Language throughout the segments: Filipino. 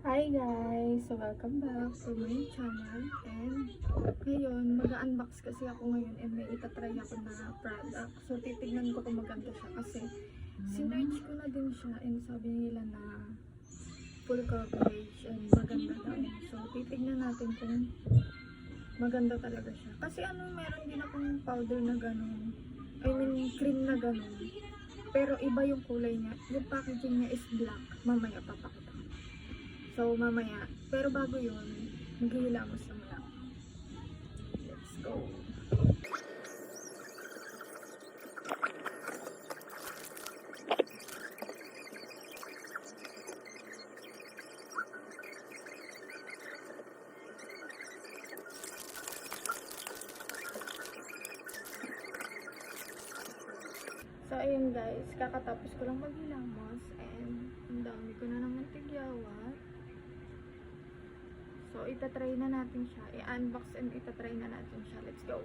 Hi guys! So welcome back to my channel, and ngayon mag-unbox kasi ako ngayon and may itatry ako na product. So titignan ko kung maganda siya kasi sinerch ko na din siya and sabi nila na full coverage and maganda daw. So titignan natin kung maganda talaga siya. Kasi meron din akong powder na ganun. I mean cream na ganun. Pero iba yung kulay niya. Yung packaging niya is black. Mamaya papakita. So, mamaya. Pero bago yun, maghihilamos lang lang. Let's go. So, ayun guys. Kakatapos ko lang maghilamos and ang dami ko na naman tigyawat. So, itatry na natin siya. I-unbox and itatry na natin siya. Let's go!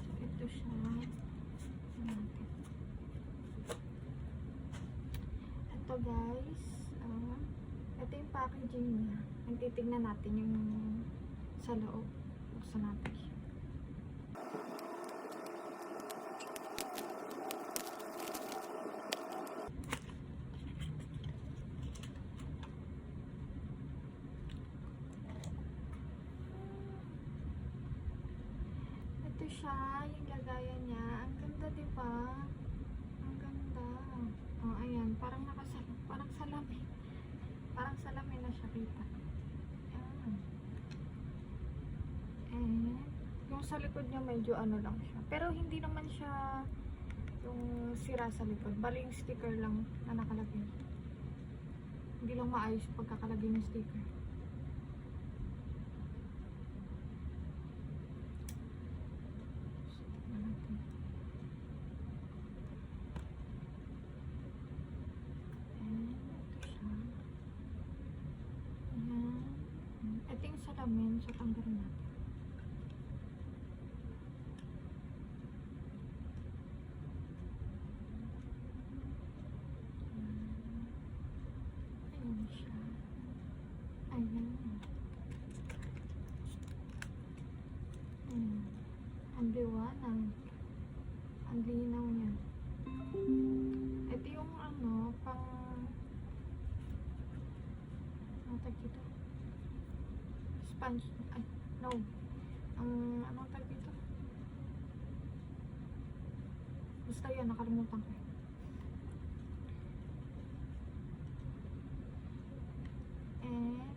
So, ito siya. Ito guys. Ito yung packaging niya. Ang titignan natin yung sa loob. Buksan natin siya. Ito siya, yung lagayan niya. Ang ganda, diba? Ang ganda. Oh, ayan. Parang salamin. Parang salamin na siya kita. Ayan. And, yung sa likod niya medyo lang siya. Pero hindi naman siya yung sira sa likod. Bali yung sticker lang na nakalagay. Hindi lang maayos yung pagkakalagay ng sticker. Ito yung salamin, so tanggalin natin. Ayan siya. Ayan. Ayan. Ang liwanag. Ang linaw niya. Ito yung pang tag dito? Sponge. Ay, no. Anong tag dito? Basta yan, nakalimutan ko. And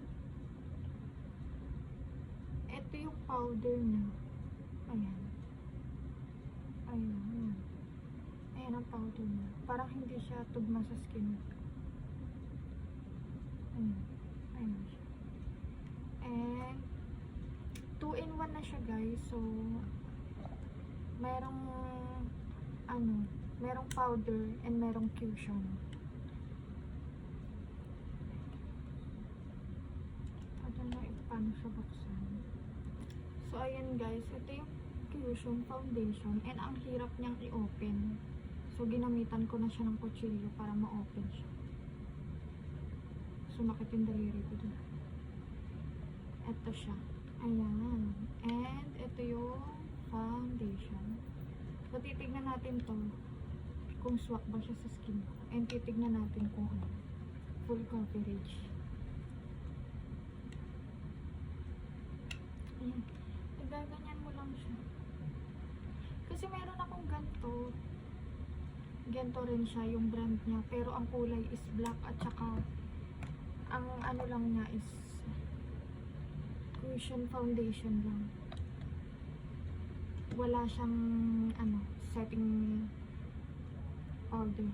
ito yung powder niya. Ayan. Ayan. Ayan ang powder niya. Parang hindi siya tugma sa skin. Ayan. Ayan siya. And 2-in-1 na siya guys. So merong merong powder and merong cushion. Ito na paano siya buksan. So ayan guys, ito yung cushion foundation and ang hirap niyang i-open. So ginamitan ko na siya ng kutsilyo para ma-open siya. Sumakit yung daliri ko dun. Ito siya. Ayan. And ito yung foundation. So titignan natin to kung swak ba siya sa skin ko. And titignan natin kung full coverage. Ayan. Nagaganyan mo lang siya. Kasi meron akong ganito. Ganito rin siya yung brand niya. Pero ang kulay is black at saka ang lang niya is cushion foundation lang. Wala siyang setting powder.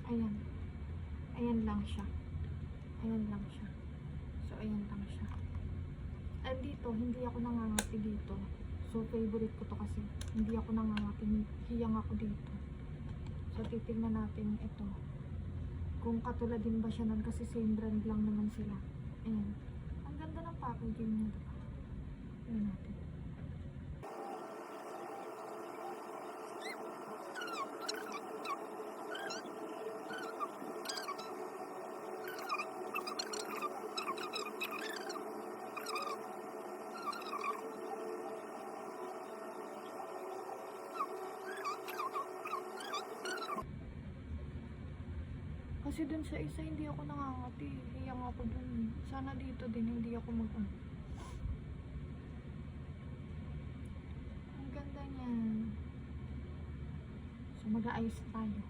Ayan. Ayan lang siya. Ayan lang siya. So, ayan lang siya. And dito, hindi ako nangangati dito. So, favorite ko to kasi. Hindi ako nangangati. Hiyang ako dito. So, titignan natin ito. Kung katulad din ba siya nun kasi same brand lang naman sila. Ayan. Ang ganda ganda ng packaging niya, diba? Tignan natin. Kasi dun sa isa, hindi ako nangangati. Hiyang ako dun. Sana dito din, hindi ako Ang ganda niya. So, mag-aayos tayo.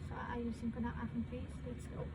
So, aayusin ko na ang aking face. Let's go.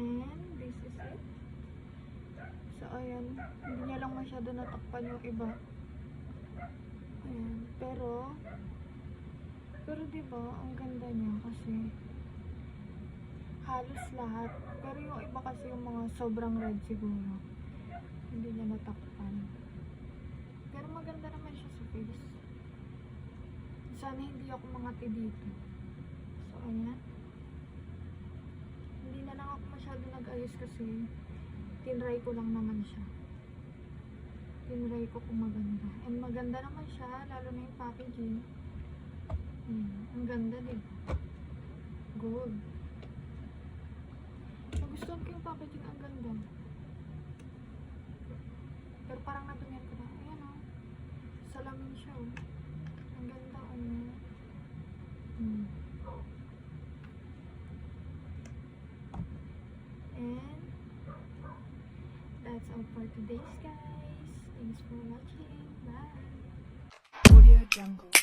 And this is it. So, ayan. Hindi niya lang masyado natakpan yung iba. Ayan. Pero diba, ang ganda niya kasi halos lahat. Pero yung iba kasi yung mga sobrang red siguro. Hindi niya natakpan. Pero maganda naman siya sa face. Sana hindi ako mangati dito. So, ayan. Hindi na lang ako masyado nag-ayos kasi tinry ko lang naman siya. Tinry ko kung maganda. And maganda naman siya, lalo na yung packaging. Ang ganda, diba? Gold. Nagustuhan ko yung packaging, ang ganda. Pero parang natumihan ko na. Ayan o. Salamin siya o. Ang ganda o. And that's all for today's guys. Thanks for watching. Bye. Audio Jungle.